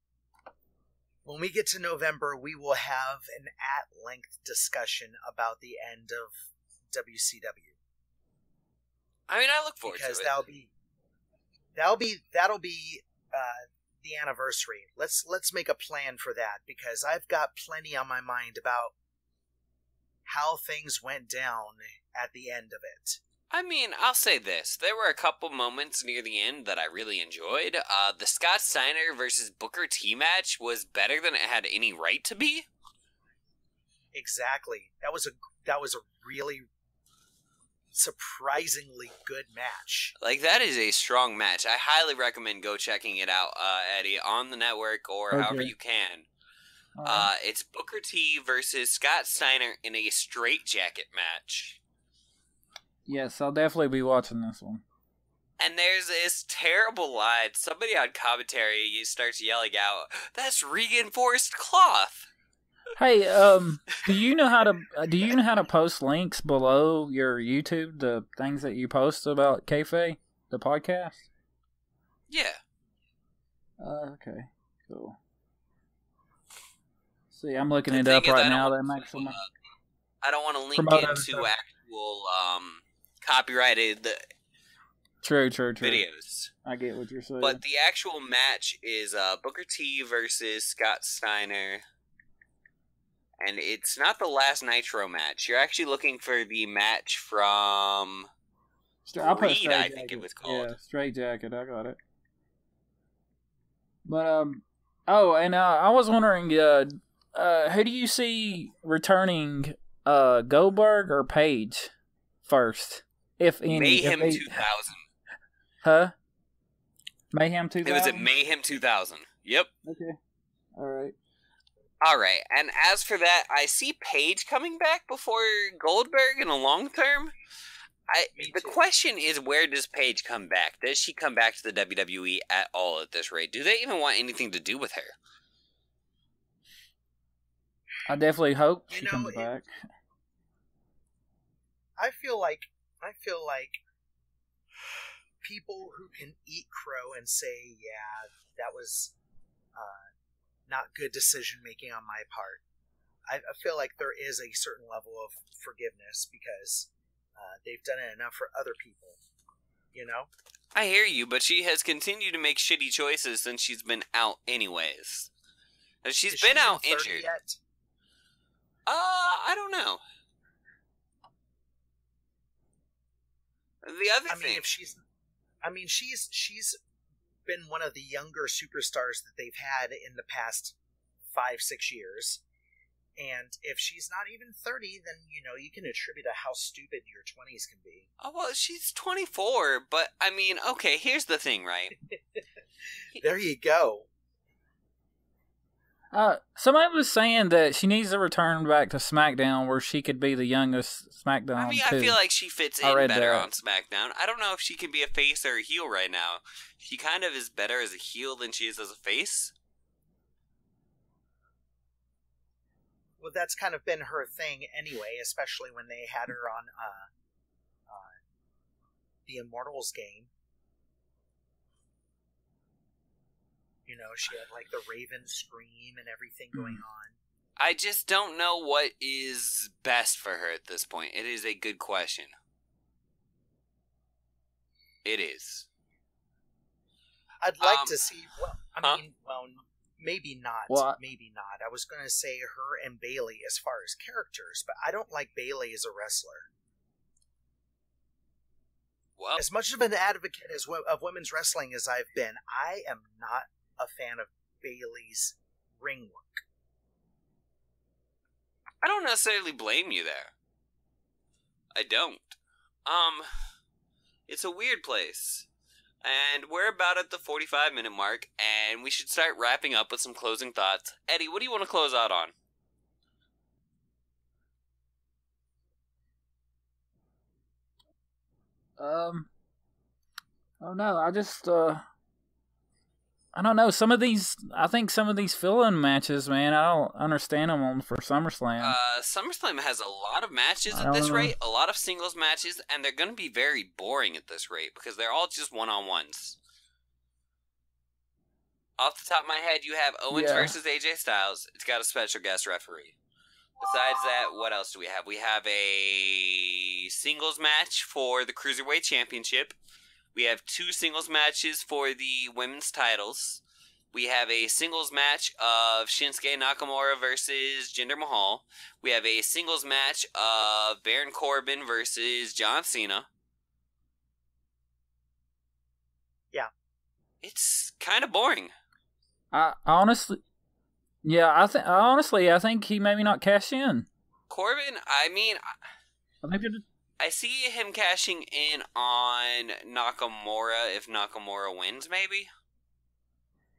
S5: when we get to November, we will have an at-length discussion about the end of WCW.
S4: I mean, I look forward to it.
S5: Because that'll be the anniversary. Let's make a plan for that, because I've got plenty on my mind about how things went down at the end of it.
S4: I mean, I'll say this. There were a couple moments near the end that I really enjoyed. The Scott Steiner versus Booker T match was better than it had any right to be.
S5: Exactly. That was a really surprisingly good match.
S4: Like, that is a strong match. I highly recommend go checking it out, Eddie, on the network or however you can. It's Booker T versus Scott Steiner in a straitjacket match.
S6: Yes, I'll definitely be watching this one.
S4: And there's this terrible line. Somebody on commentary starts yelling out, "That's reinforced cloth."
S6: Hey, do you know how to post links below your YouTube, the things that you post about Kayfabe, the podcast?
S4: Yeah.
S6: Okay, cool. See, I'm looking it up right now. That makes some.
S4: I don't want to link into actual copyrighted
S6: True.
S4: videos.
S6: I get what you're saying.
S4: But the actual match is Booker T versus Scott Steiner. And it's not the last Nitro match. You're actually looking for the match from Reed, I think it was called.
S6: Yeah, Straight Jacket. I got it. But, I was wondering, who do you see returning, Goldberg or Paige first? If any.
S4: Mayhem 2000.
S6: Huh? Mayhem 2000?
S4: It was at Mayhem 2000. Yep.
S6: Okay. Alright.
S4: Alright, and as for that, I see Paige coming back before Goldberg in the long term. The question is, where does Paige come back? Does she come back to the WWE at all at this rate? Do they even want anything to do with her?
S6: I definitely hope she comes back.
S5: I feel like people who can eat crow and say, yeah, that was not good decision making on my part. I feel like there is a certain level of forgiveness because they've done it enough for other people, you know?
S4: I hear you, but she has continued to make shitty choices since she's been out anyways. And she's been out injured.
S5: Yet?
S4: I don't know. The other thing...
S5: she's been one of the younger superstars that they've had in the past 5-6 years. And if she's not even 30, then, you can attribute to how stupid your 20s can be.
S4: Oh, well, she's 24, but, okay, here's the thing, right?
S5: There you go.
S6: Somebody was saying that she needs to return back to SmackDown where she could be the youngest SmackDown.
S4: I feel like she fits in better on SmackDown. I don't know if she can be a face or a heel right now. She kind of is better as a heel than she is as a face.
S5: Well, that's kind of been her thing anyway, especially when they had her on the Immortals game. She had like the Raven scream and everything going on.
S4: I just don't know what is best for her at this point. It is a good question. It is.
S5: I'd like to see. Maybe not.
S6: What?
S5: Maybe not. I was going to say her and Bayley as far as characters, but I don't like Bayley as a wrestler.
S4: Well,
S5: as much of an advocate of women's wrestling as I've been, I am not a fan of Bayley's ring work.
S4: I don't necessarily blame you there. I don't. It's a weird place. And we're about at the 45-minute mark, and we should start wrapping up with some closing thoughts. Eddie, what do you want to close out on?
S6: Oh no, I just, I don't know. I think some of these fill-in matches, man, I don't understand them for SummerSlam.
S4: SummerSlam has a lot of matches at this rate, a lot of singles matches, and they're going to be very boring at this rate because they're all just one-on-ones. Off the top of my head, you have Owens versus AJ Styles. It's got a special guest referee. Besides that, what else do we have? We have a singles match for the Cruiserweight Championship. We have 2 singles matches for the women's titles. We have a singles match of Shinsuke Nakamura versus Jinder Mahal. We have a singles match of Baron Corbin versus John Cena.
S5: Yeah.
S4: It's kind of boring.
S6: I think he maybe not cash in.
S4: Corbin, I mean, I see him cashing in on Nakamura if Nakamura wins, maybe.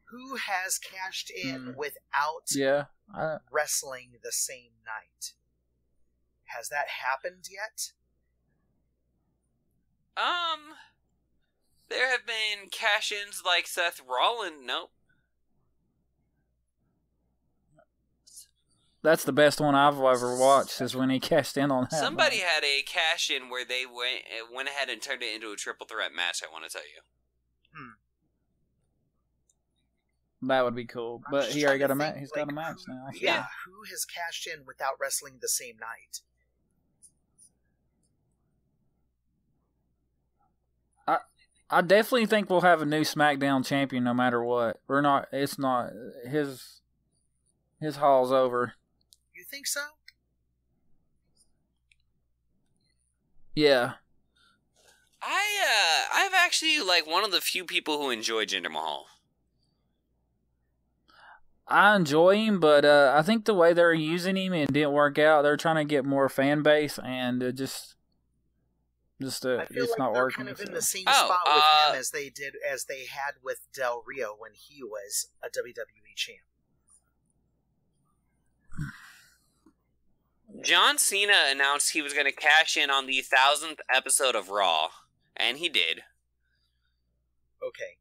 S5: Who has cashed in without wrestling the same night? Has that happened yet?
S4: There have been cash-ins like Seth Rollins. Nope.
S6: That's the best one I've ever watched, is when he cashed in on that.
S4: Somebody had a cash-in where they went ahead and turned it into a triple threat match, I want to tell you.
S6: That would be cool. But he already got a match. He's got a match now.
S5: Yeah, who has cashed in without wrestling the same night?
S6: I definitely think we'll have a new SmackDown champion no matter what. It's not his haul's over.
S5: You think so?
S6: Yeah.
S4: I'm actually like one of the few people who enjoy Jinder Mahal.
S6: I enjoy him, but I think the way they're using him, it didn't work out. They're trying to get more fan base, and it just
S5: I feel
S6: it's
S5: like
S6: not
S5: they're
S6: working.
S5: kind of in the same spot with him as they had with Del Rio when he was a WWE champ.
S4: John Cena announced he was going to cash in on the 1000th episode of Raw, and he did.
S5: Okay.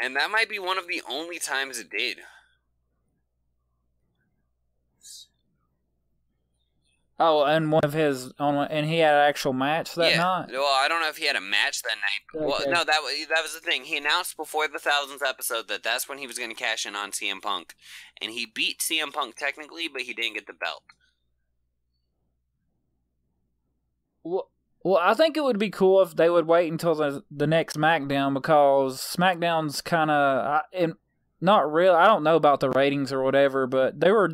S4: And that might be one of the only times it did.
S6: Oh, and one of his and he had an actual match that night.
S4: Well, I don't know if he had a match that night. Okay. Well, no, that was the thing. He announced before the 1000th episode that that's when he was going to cash in on CM Punk, and he beat CM Punk technically, but he didn't get the belt.
S6: Well, I think it would be cool if they would wait until the next SmackDown, because SmackDown's kind of not real. I don't know about the ratings or whatever, but they were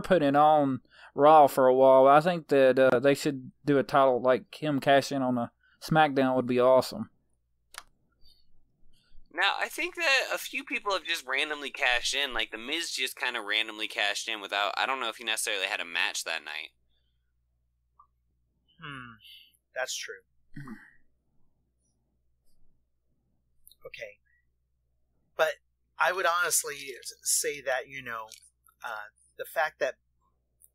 S6: putting it on Raw for a while. I think that they should do a title like him cash in on a SmackDown would be awesome.
S4: Now, I think that a few people have just randomly cashed in. Like, The Miz just kind of randomly cashed in without... I don't know if he necessarily had a match that night.
S5: That's true. Okay. But I would honestly say that, the fact that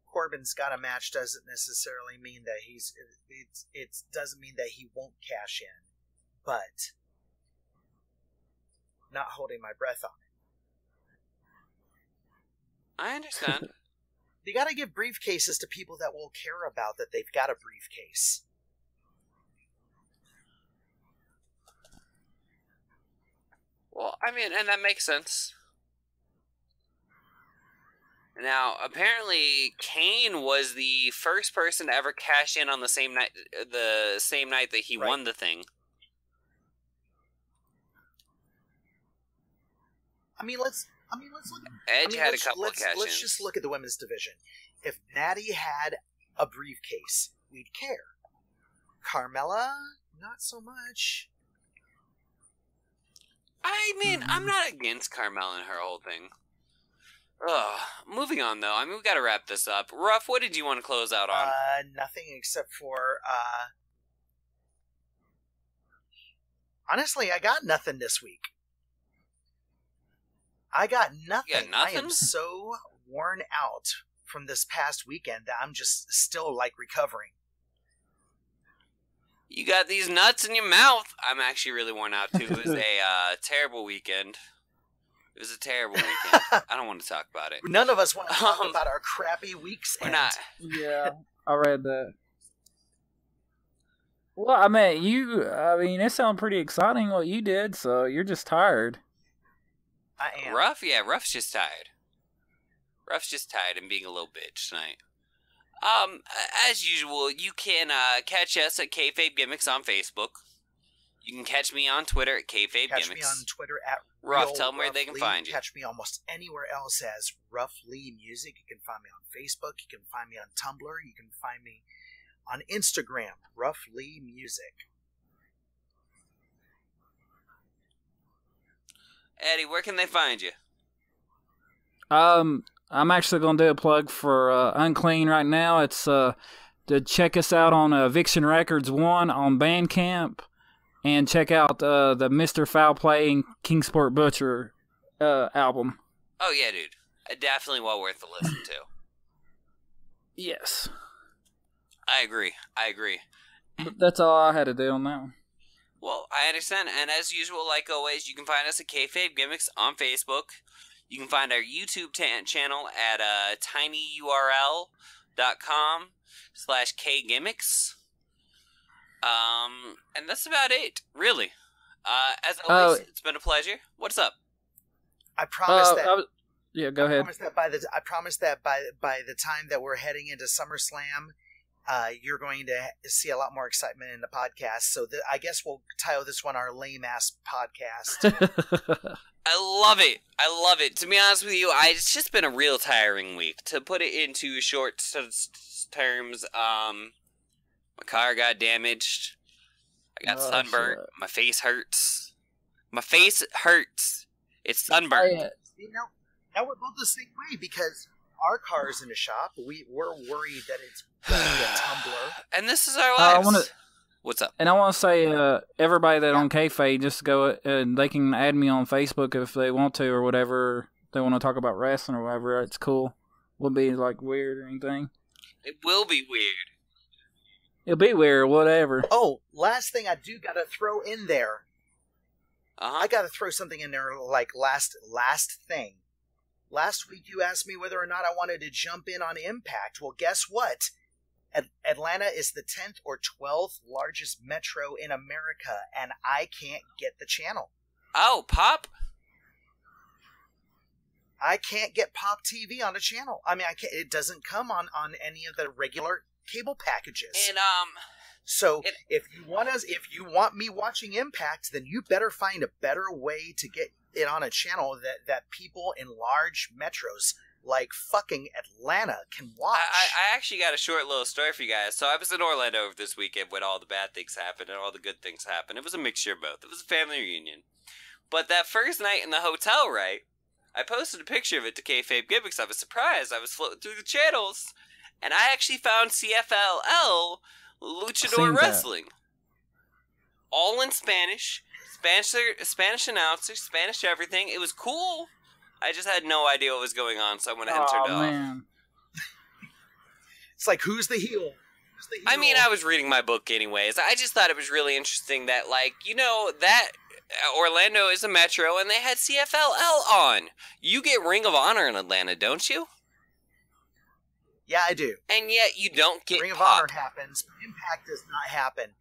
S5: Corbin's got a match doesn't necessarily mean that it doesn't mean that he won't cash in, but not holding my breath on it.
S4: I understand.
S5: You gotta give briefcases to people that will care about that they've got a briefcase.
S4: Well, I mean, and that makes sense. Now, apparently, Kane was the first person to ever cash in on the same night that he won the thing.
S5: Let's look.
S4: Edge had a couple of cash-ins.
S5: Let's just look at the women's division. If Natty had a briefcase, we'd care. Carmella, not so much.
S4: I mean, I'm not against Carmella and her whole thing. Moving on, though. I mean, we got to wrap this up. Ruff, what did you want to close out on?
S5: Nothing except for, honestly, I got nothing this week. I got nothing.
S4: You got nothing?
S5: I am so worn out from this past weekend that I'm just still, like, recovering.
S4: You got these nuts in your mouth. I'm actually really worn out, too. It was a terrible weekend. It was a terrible weekend. I don't want to talk about it.
S5: None of us want to talk about our crappy weeks.
S4: We're not.
S6: Yeah, I read that. Well, I mean, it sounded pretty exciting what you did, so you're just tired.
S5: I am.
S4: Ruff? Yeah, Ruff's just tired. Ruff's just tired and being a little bitch tonight. As usual, you can catch us at Kayfabe GImmicks on Facebook. You can catch me on Twitter at Kayfabe GImmicks.
S5: Catch me on Twitter at
S4: Ruff. Tell them where they can
S5: Lee.
S4: find you.
S5: Catch me almost anywhere else as Ruff Lee Music. You can find me on Facebook. You can find me on Tumblr. You can find me on Instagram, Ruff Lee Music.
S4: Eddie, where can they find you?
S6: I'm actually going to do a plug for Unclean right now. It's to check us out on Eviction Records 1 on Bandcamp. And check out the Mr. Foul Play and Kingsport Butcher album.
S4: Oh, yeah, dude. Definitely well worth the listen to.
S6: Yes.
S4: I agree.
S6: But that's all I had to do on that one.
S4: Well, I understand. And as usual, like always, you can find us at Kayfabe GImmicks on Facebook. You can find our YouTube channel at tinyurl.com/KGimmicks. And that's about it, really. As always, it's been a pleasure. What's up?
S5: I promise that.
S6: Yeah, go ahead.
S5: I promise that by the time that we're heading into SummerSlam, you're going to see a lot more excitement in the podcast. So I guess we'll title this one our lame ass podcast.
S4: I love it. To be honest with you, it's just been a real tiring week. To put it into short terms, my car got damaged. I got sunburnt. Shit. My face hurts. It's sunburnt.
S5: Now we're both the same way because our car's in the shop. We're worried that it's going to be a tumbler.
S4: And this is our lives. What's up?
S6: And I want to say, everybody that on Kayfabe, just go and they can add me on Facebook if they want to or whatever. They want to talk about wrestling or whatever. It's cool. Wouldn't be like weird or anything.
S4: It will be weird.
S6: It'll be weird, whatever.
S5: Oh, last thing I do got to throw in there.
S4: Uh-huh.
S5: I got to throw something in there like last thing. Last week you asked me whether or not I wanted to jump in on Impact. Well, guess what? Atlanta is the 10th or 12th largest metro in America, and I can't get the channel.
S4: Oh, Pop?
S5: I can't get Pop TV on the channel. I mean, it doesn't come on any of the regular cable packages.
S4: And
S5: so if you want me watching Impact, then you better find a better way to get it on a channel that people in large metros like fucking Atlanta can watch.
S4: I actually got a short little story for you guys. So I was in Orlando over this weekend when all the bad things happened and all the good things happened. It was a mixture of both. It was a family reunion. But that first night in the hotel, right, I posted a picture of it to Kayfabe GImmicks. I was surprised. I was floating through the channels, and I actually found CFLL Luchador Wrestling. All in Spanish. Spanish announcer, Spanish everything. It was cool. I just had no idea what was going on, so I went ahead and turned it off.
S6: Man.
S5: It's like, who's the heel?
S4: I mean, I was reading my book anyways. I just thought it was really interesting that, like, you know, that Orlando is a metro, and they had CFLL on. You get Ring of Honor in Atlanta, don't you?
S5: Yeah, I do.
S4: And yet you don't get
S5: Ring of
S4: Pop.
S5: Honor happens, but Impact does not happen.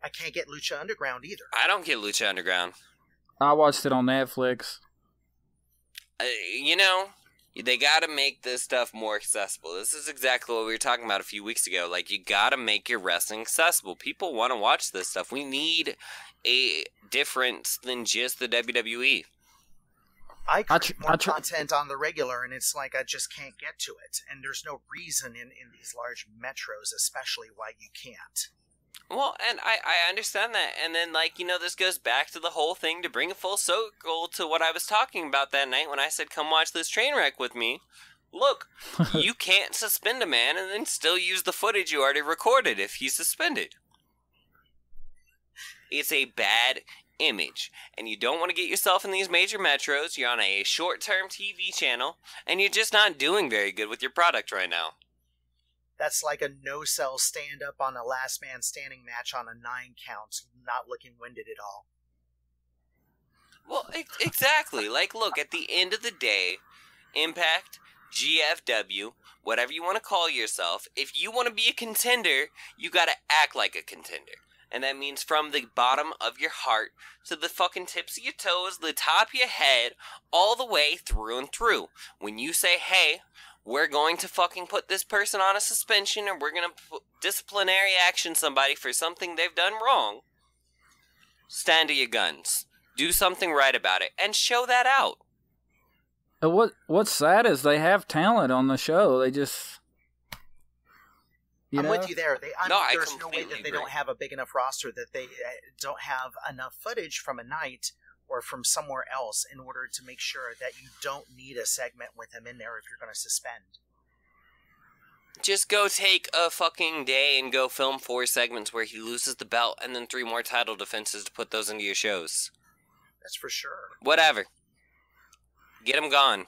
S5: I can't get Lucha Underground either.
S4: I don't get Lucha Underground.
S6: I watched it on Netflix.
S4: You know, they gotta make this stuff more accessible. This is exactly what we were talking about a few weeks ago. Like, you gotta make your wrestling accessible. People want to watch this stuff. We need a difference than just the WWE.
S5: I create more content on the regular, and it's like I just can't get to it. And there's no reason in these large metros especially why you can't.
S4: Well, and I understand that, and then, like, this goes back to the whole thing to bring it full circle to what I was talking about that night when I said, come watch this train wreck with me. Look, you can't suspend a man and then still use the footage you already recorded if he's suspended. It's a bad image, and you don't want to get yourself in these major metros. You're on a short-term TV channel, and you're just not doing very good with your product right now.
S5: That's like a no-sell stand-up on a last man standing match on a 9 count, not looking winded at all.
S4: Well, exactly. Like, look, at the end of the day, Impact, GFW, whatever you want to call yourself, if you want to be a contender, you gotta act like a contender. And that means from the bottom of your heart to the fucking tips of your toes, the top of your head, all the way through and through. When you say, hey, we're going to fucking put this person on a suspension, or we're going to disciplinary action somebody for something they've done wrong, stand to your guns. Do something right about it, and show that out.
S6: What's sad is they have talent on the show. They just...
S5: I'm with you there. There's no way that they
S4: agree.
S5: don't have a big enough roster, that they don't have enough footage from a night or from somewhere else in order to make sure that you don't need a segment with him in there if you're going to suspend.
S4: Just go take a fucking day and go film 4 segments where he loses the belt and then 3 more title defenses to put those into your shows.
S5: That's for sure.
S4: Whatever. Get him gone.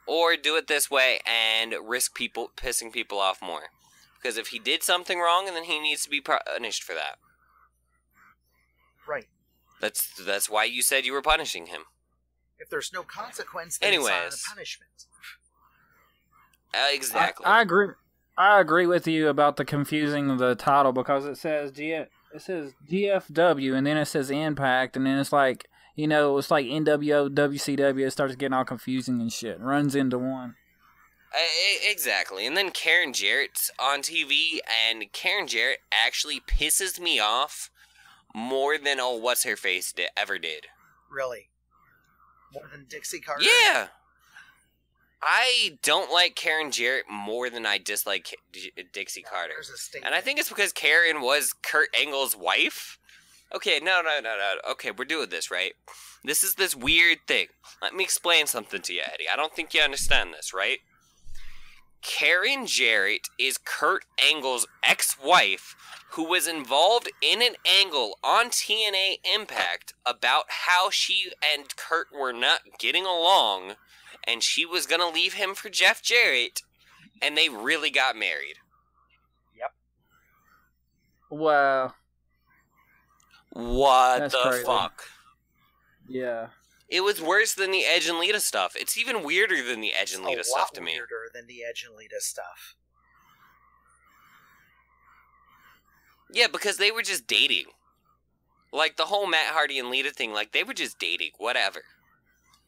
S4: Or do it this way and risk pissing people off more. Because if he did something wrong, then he needs to be punished for that.
S5: Right.
S4: That's why you said you were punishing him.
S5: If there's no consequence, then it's not a punishment.
S4: Exactly.
S6: I agree. I agree with you about the confusing of the title, because it says GFW and then it says Impact, and then it's like, it's like NWO, WCW. It starts getting all confusing and shit. Runs into one.
S4: Exactly. And then Karen Jarrett's on TV, and Karen Jarrett actually pisses me off more than what's-her-face ever did.
S5: Really? More than Dixie Carter?
S4: Yeah! I don't like Karen Jarrett more than I dislike Dixie Carter. And I think it's because Karen was Kurt Angle's wife. Okay, no. Okay, we're doing this, right? This is this weird thing. Let me explain something to you, Eddie. I don't think you understand this, right? Karen Jarrett is Kurt Angle's ex-wife, who was involved in an angle on TNA Impact about how she and Kurt were not getting along, and she was going to leave him for Jeff Jarrett, and they really got married.
S5: Yep.
S6: Wow.
S4: What
S6: That's
S4: the
S6: crazy.
S4: fuck?
S6: Yeah.
S4: It was worse than the Edge and Lita stuff. It's even weirder than the Edge and Lita stuff to me.
S5: Weirder than the Edge and Lita stuff.
S4: Yeah, because they were just dating. Like, the whole Matt Hardy and Lita thing, like, they were just dating. Whatever.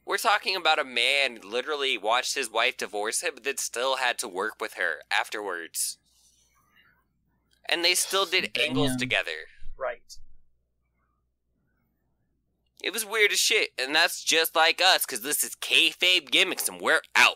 S4: We're talking about a man literally watched his wife divorce him, but then still had to work with her afterwards. And they still did angles together.
S5: Right.
S4: It was weird as shit, and that's just like us, because this is Kayfabe GImmicks, and we're out.